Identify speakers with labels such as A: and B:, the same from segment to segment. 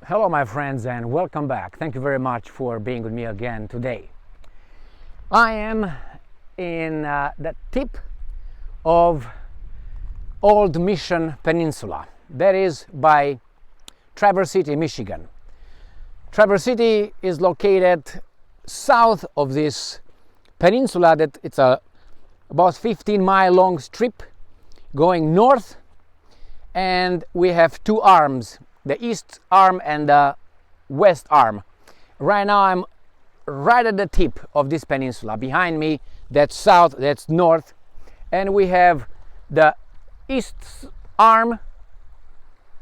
A: Hello my friends and welcome back. Thank you very much for being with me again today. I am in the tip of Old Mission Peninsula. That is by Traverse City, Michigan. Traverse City is located south of this peninsula. That it's a about 15-mile long strip going north, and we have two arms, the east arm and the west arm. Right now I'm right at the tip of this peninsula. Behind me, that's south, that's north, and we have the east arm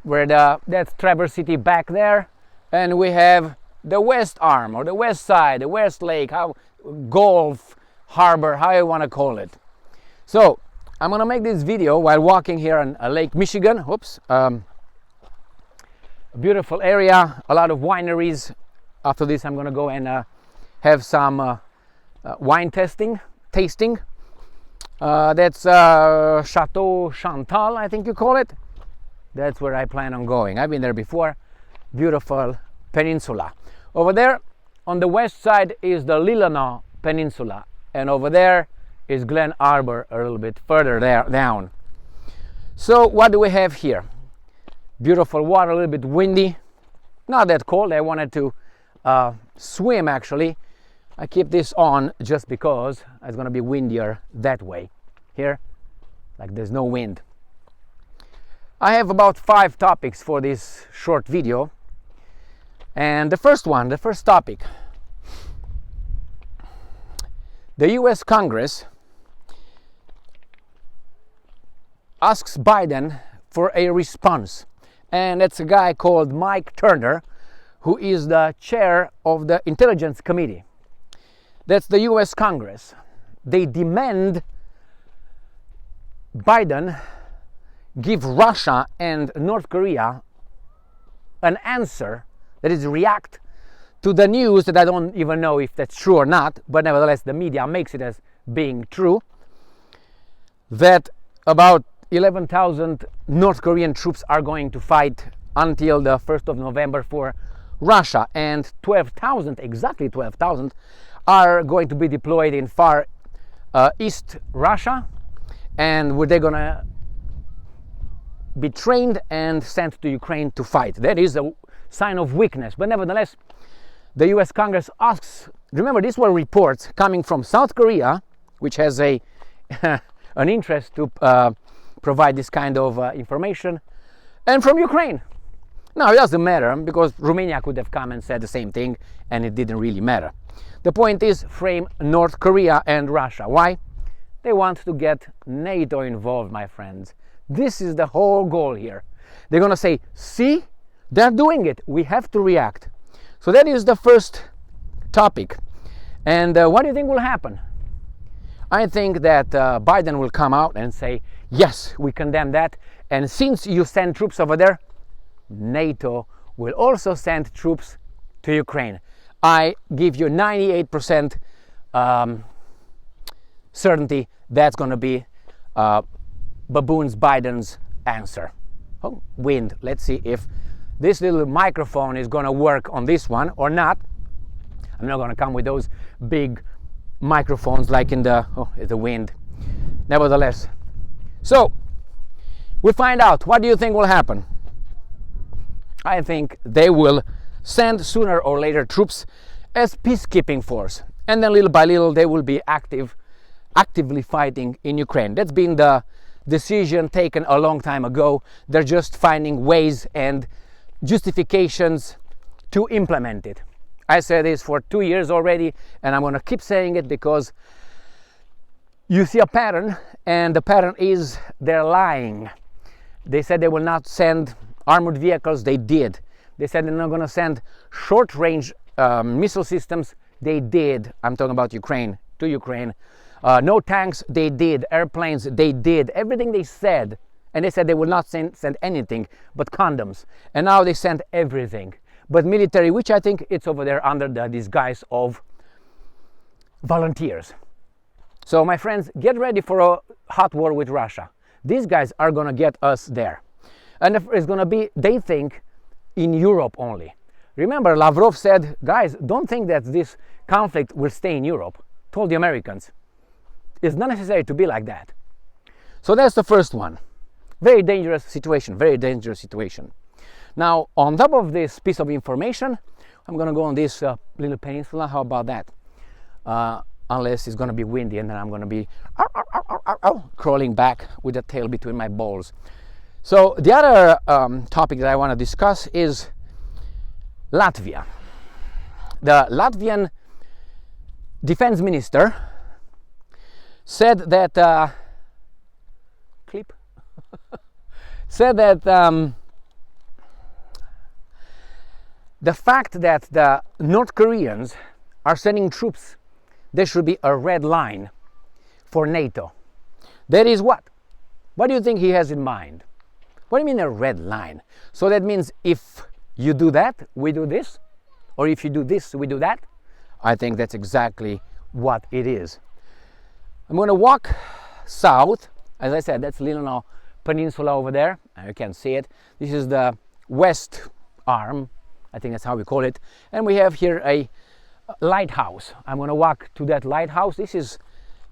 A: where that's Traverse City back there, and we have the west arm or the west side, the west lake, Gulf Harbor, how you want to call it. So I'm gonna make this video while walking here on Lake Michigan. A beautiful area, a lot of wineries. After this I'm gonna go and have some wine tasting. That's Chateau Chantal, I think you call it. That's where I plan on going. I've been there before. Beautiful peninsula. Over there on the west side is the Lillana Peninsula, and over there is Glen Arbor a little bit further down. So what do we have here? Beautiful water, a little bit windy, not that cold. I wanted to swim actually. I keep this on just because it's going to be windier that way. Here, like there's no wind. I have about 5 topics for this short video. And the first topic. The US Congress asks Biden for a response. And it's a guy called Mike Turner, who is the chair of the Intelligence Committee. That's the US Congress. They demand Biden give Russia and North Korea an answer, that is, react to the news that I don't even know if that's true or not, but nevertheless the media makes it as being true, that about 11,000 North Korean troops are going to fight until the 1st of November for Russia, and 12,000, exactly 12,000, are going to be deployed in far east Russia, and where they're gonna be trained and sent to Ukraine to fight. That is a sign of weakness, but nevertheless the US Congress asks, remember these were reports coming from South Korea, which has an interest to provide this kind of information, and from Ukraine. Now it doesn't matter, because Romania could have come and said the same thing and it didn't really matter. The point is, frame North Korea and Russia. Why? They want to get NATO involved, my friends. This is the whole goal here. They're gonna say, see, they're doing it, we have to react. So that is the first topic. And what do you think will happen? I think that Biden will come out and say, yes, we condemn that, and since you send troops over there, NATO will also send troops to Ukraine. I give you 98% certainty that's going to be Baboon's Biden's answer. Oh, wind. Let's see if this little microphone is going to work on this one or not. I'm not going to come with those big microphones like in the wind. Nevertheless, so we'll find out. What do you think will happen? I think they will send sooner or later troops as peacekeeping force, and then little by little they will be actively fighting in Ukraine. That's been the decision taken a long time ago. They're just finding ways and justifications to implement it. I said this for 2 years already, and I'm going to keep saying it because you see a pattern, and the pattern is they're lying. They said they will not send armored vehicles. They did. They said they're not going to send short-range missile systems. They did. I'm talking about Ukraine, to Ukraine. No tanks. They did. Airplanes. They did. Everything they said. And they said they will not send anything but condoms. And now they sent everything. But military, which I think it's over there under the disguise of volunteers. So my friends, get ready for a hot war with Russia. These guys are going to get us there. And it's going to be, they think, in Europe only. Remember, Lavrov said, guys, don't think that this conflict will stay in Europe. Told the Americans. It's not necessary to be like that. So that's the first one. Very dangerous situation, very dangerous situation. Now, on top of this piece of information, I'm going to go on this little peninsula. How about that? Unless it's going to be windy, and then I'm going to be crawling back with the tail between my balls. So the other topic that I want to discuss is Latvia. The Latvian defense minister said that the fact that the North Koreans are sending troops, there should be a red line for NATO. That is what? What do you think he has in mind? What do you mean a red line? So that means if you do that, we do this? Or if you do this, we do that? I think that's exactly what it is. I'm going to walk south. As I said, that's little peninsula over there. You can see it. This is the west arm. I think that's how we call it. And we have here a lighthouse. I'm going to walk to that lighthouse. This is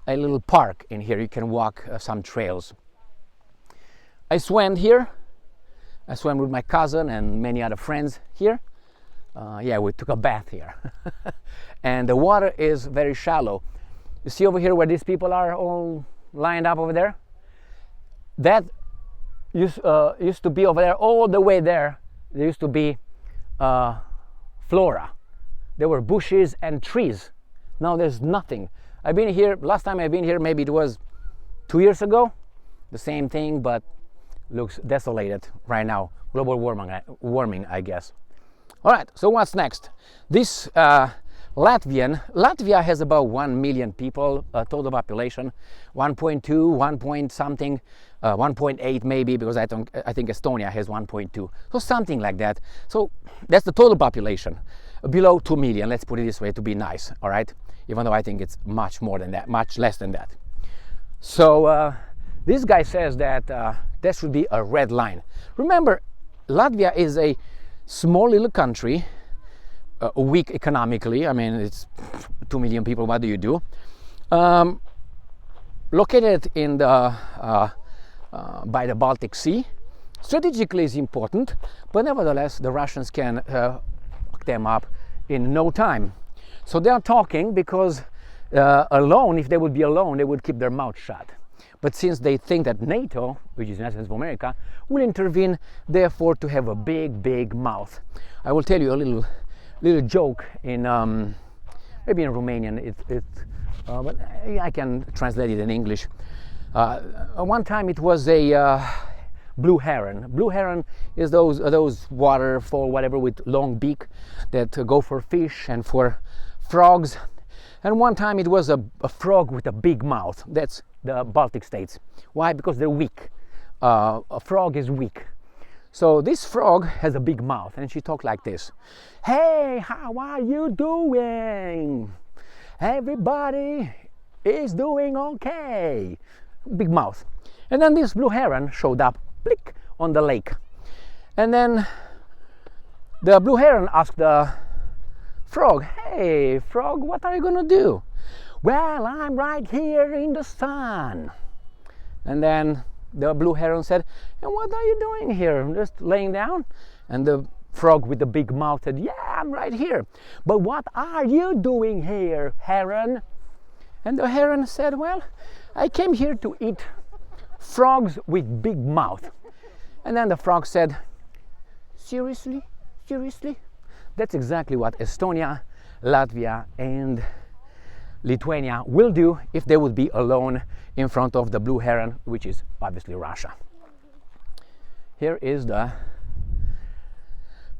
A: a little park in here. You can walk some trails. I swam here. I swam with my cousin and many other friends here. Yeah, we took a bath here. And the water is very shallow. You see over here where these people are all lined up over there? That used to be over there, all the way there. There used to be flora. There were bushes and trees. Now there's nothing. I've been here, last time I've been here, maybe it was 2 years ago. The same thing, but looks desolated right now. Global warming, I guess. All right, so what's next? This Latvia has about 1 million people, total population, 1.2, 1 point something, 1.8 maybe, because I think Estonia has 1.2, so something like that. So that's the total population, below 2 million, let's put it this way to be nice, all right? Even though I think it's much more than that, much less than that. So this guy says that there should be a red line. Remember, Latvia is a small little country, weak economically. I mean, it's 2 million people. What do you do? Located in the by the Baltic Sea, strategically is important, but nevertheless the Russians can fuck them up in no time. So they are talking because alone, if they would be alone, they would keep their mouth shut. But since they think that NATO, which is United States of America, will intervene, therefore to have a big mouth. I will tell you a little joke in maybe in Romanian. But I can translate it in English. One time it was a blue heron. Blue heron is those waterfall, whatever, with long beak that go for fish and for frogs. And one time it was a frog with a big mouth. That's the Baltic states. Why? Because they're weak. A frog is weak. So this frog has a big mouth, and she talked like this. Hey, how are you doing? Everybody is doing okay. Big mouth. And then this blue heron showed up, blick, on the lake. And then the blue heron asked the frog, hey, frog, what are you gonna do? Well, I'm right here in the sun. And then the blue heron said, and what are you doing here? Just laying down? And the frog with the big mouth said, yeah, I'm right here. But what are you doing here, heron? And the heron said, well, I came here to eat frogs with big mouth. And then the frog said, seriously? Seriously? That's exactly what Estonia, Latvia, and Lithuania will do if they would be alone in front of the blue heron, which is obviously Russia. Here is the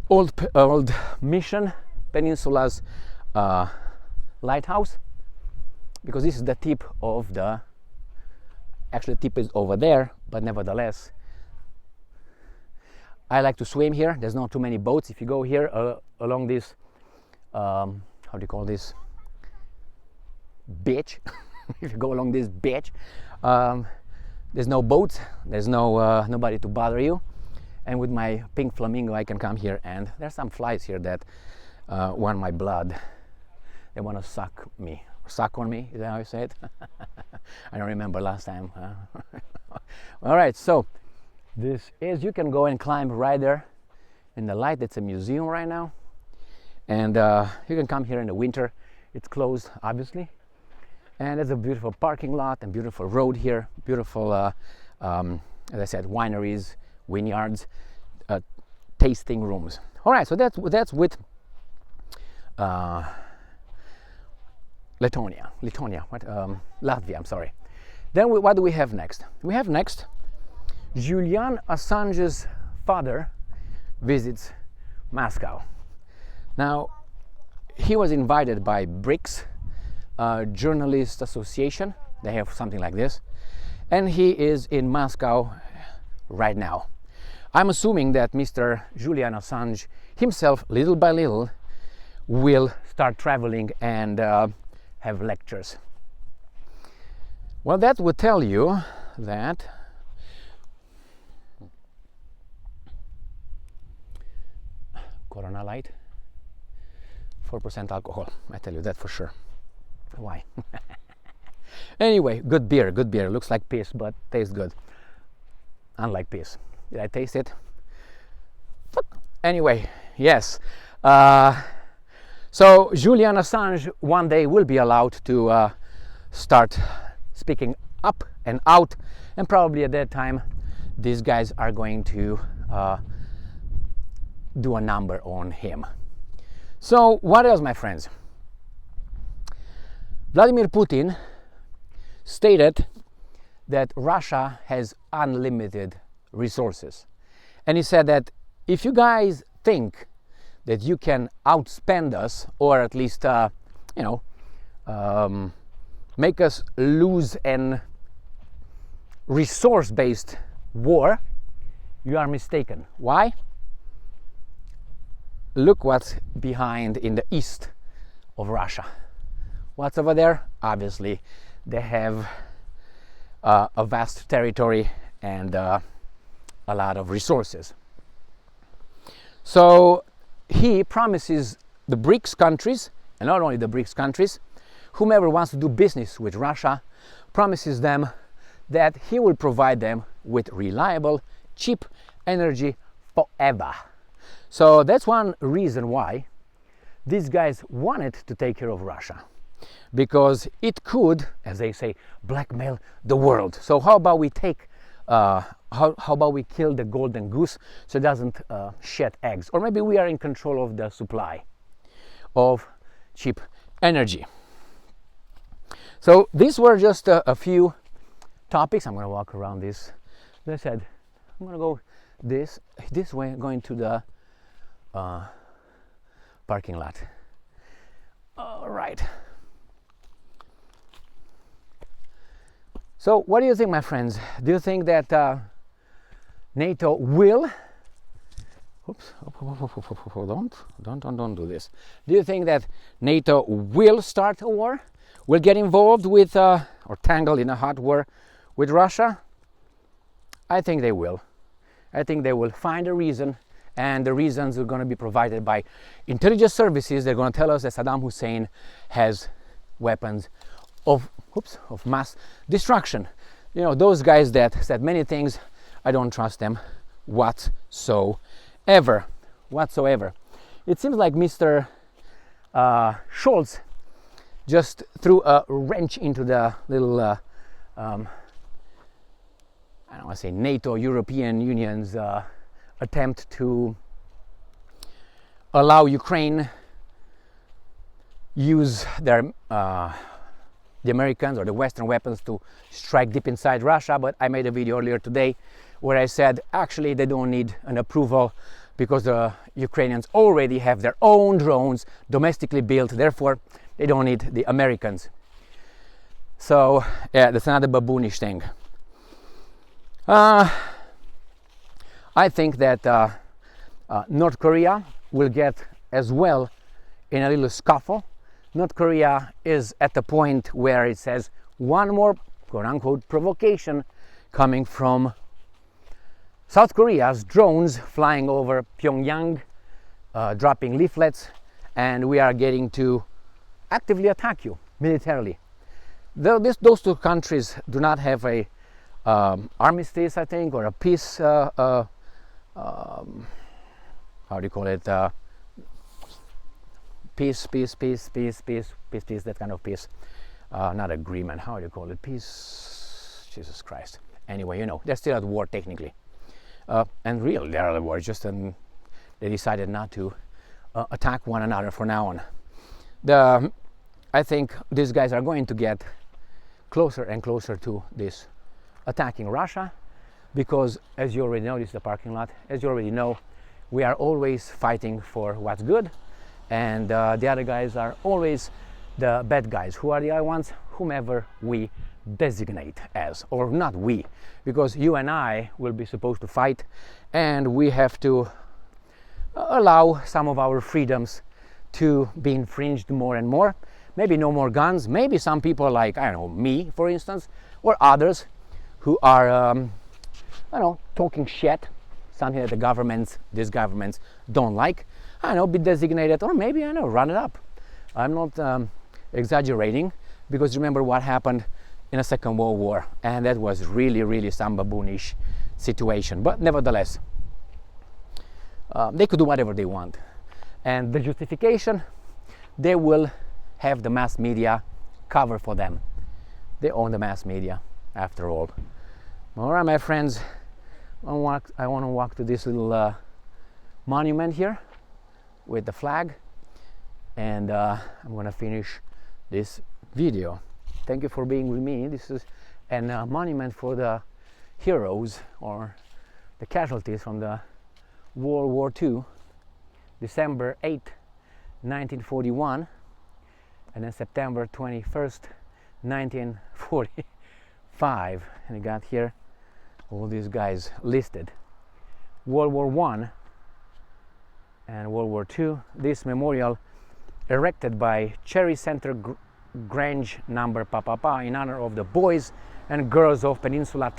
A: old mission Peninsula's lighthouse, because this is the tip of the, actually the tip is over there, but nevertheless I like to swim here. There's not too many boats. If you go here along this how do you call this, beach if you go along this beach, there's no boats, there's no nobody to bother you, and with my pink flamingo I can come here, and there's some flies here that want my blood. They want to suck on me, is that how you say it? I don't remember last time. All right, so this is, you can go and climb right there in the light. It's a museum right now, and you can come here in the winter. It's closed, obviously, and there's a beautiful parking lot and beautiful road here, beautiful as I said, wineries, vineyards, tasting rooms. All right, so that's with Latvia, I'm sorry. Then what do we have next? We have next, Julian Assange's father visits Moscow. Now, he was invited by BRICS, Journalist Association. They have something like this. And he is in Moscow right now. I'm assuming that Mr. Julian Assange himself, little by little, will start traveling and have lectures. Well, that would tell you that Corona Light, 4% alcohol, I tell you that for sure. Why? Anyway, good beer, looks like piss but tastes good, unlike piss. Did I taste it? Anyway, yes, so Julian Assange one day will be allowed to start speaking up and out, and probably at that time these guys are going to do a number on him. So what else, my friends? Vladimir Putin stated that Russia has unlimited resources, and he said that if you guys think that you can outspend us, or at least make us lose an resource-based war, you are mistaken. Why? Look what's behind in the east of Russia. What's over there? Obviously, they have a vast territory and a lot of resources. So he promises the BRICS countries, and not only the BRICS countries, whomever wants to do business with Russia, promises them that he will provide them with reliable, cheap energy forever. So that's one reason why these guys wanted to take care of Russia, because it could, as they say, blackmail the world. So how about we take, how about we kill the golden goose so it doesn't shed eggs? Or maybe we are in control of the supply of cheap energy. So these were just a few topics. I'm going to walk around this. As I said, I'm going to go this way, going to the parking lot. All right. So what do you think, my friends? Do you think that NATO will, don't do this. Do you think that NATO will start a war? Will get involved with or tangled in a hot war with Russia? I think they will. I think they will find a reason, and the reasons are going to be provided by intelligence services. They're going to tell us that Saddam Hussein has weapons of mass destruction. You know, those guys that said many things, I don't trust them whatsoever. It seems like Mr. Scholz just threw a wrench into the little, I don't want to say NATO, European Union's attempt to allow Ukraine use their the Americans or the Western weapons to strike deep inside Russia. But I made a video earlier today where I said actually they don't need an approval, because the Ukrainians already have their own drones domestically built, therefore they don't need the Americans. So yeah, that's another baboonish thing. I think that North Korea will get as well in a little scuffle. North Korea is at the point where it says one more quote-unquote provocation coming from South Korea's drones flying over Pyongyang, dropping leaflets, and we are getting to actively attack you militarily. Those two countries do not have a armistice, I think, or a peace. How do you call it? Peace, that kind of peace. Not agreement. How do you call it? Peace. Jesus Christ. Anyway, you know, they're still at war technically. And really, they're at war. Just they decided not to attack one another from now on. I think these guys are going to get closer and closer to this attacking Russia, because as you already know, this is the parking lot. As you already know, we are always fighting for what's good, and the other guys are always the bad guys. Who are the other ones? Whomever we designate as, or not we, because you and I will be supposed to fight, and we have to allow some of our freedoms to be infringed more and more. Maybe no more guns, maybe some people like, I don't know, me for instance, or others who are I don't know, talking shit, something that these governments don't like, I don't know, be designated, or maybe, I don't know, run it up. I'm not exaggerating, because remember what happened in the Second World War, and that was really some baboonish situation. But nevertheless, they could do whatever they want, and the justification, they will have the mass media cover for them. They own the mass media, after all. All right, my friends, I want to walk to this little monument here with the flag, and I'm going to finish this video. Thank you for being with me. This is a monument for the heroes, or the casualties from the World War II, December 8th, 1941, and then September 21st, 1945. And you got here all these guys listed. World War I and World War II. This memorial, erected by Cherry Center Grange number Papa in honor of the boys and girls of Peninsula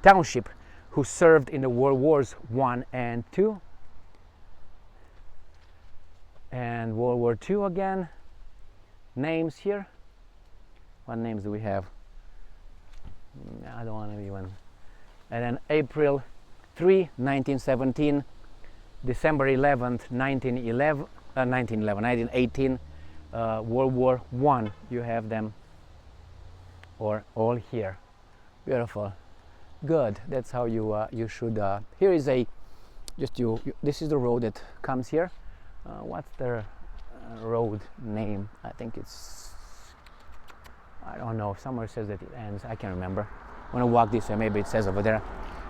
A: Township who served in the World Wars I and II. And World War II again. Names here. What names do we have? I don't want to even. And then April 3, 1917, December 11th, 1918, World War I. You have them, or all here. Beautiful. Good. That's how you should. Here is this is the road that comes here. What's the road name? I think it's, I don't know, somewhere says that it ends. I can't remember. When I walk this way, maybe it says over there.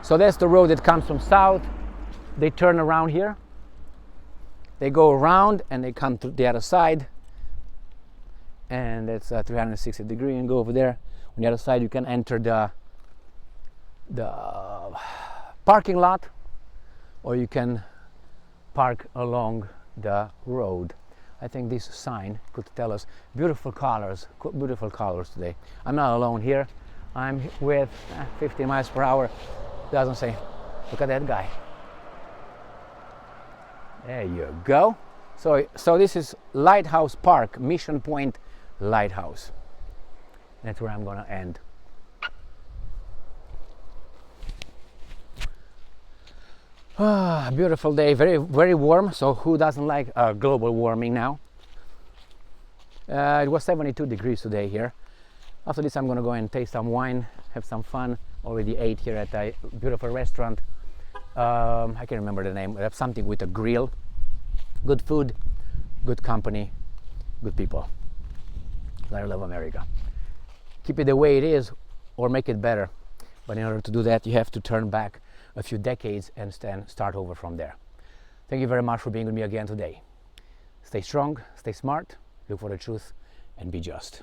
A: So that's the road that comes from south. They turn around here. They go around and they come to the other side. And that's 360 degrees, and go over there. On the other side, you can enter the parking lot, or you can park along the road. I think this sign could tell us beautiful colors today. I'm not alone here. I'm with 50 miles per hour. Doesn't say. Look at that guy. There you go. So this is Lighthouse Park, Mission Point Lighthouse. That's where I'm going to end. Beautiful day, very warm. So who doesn't like global warming now? It was 72 degrees today here. After this, I'm gonna go and taste some wine, have some fun. Already ate here at a beautiful restaurant. I can't remember the name. Something with a grill. Good food, good company, good people. I love America. Keep it the way it is, or make it better. But in order to do that, you have to turn back a few decades and then start over from there. Thank you very much for being with me again today. Stay strong, stay smart, look for the truth, and be just.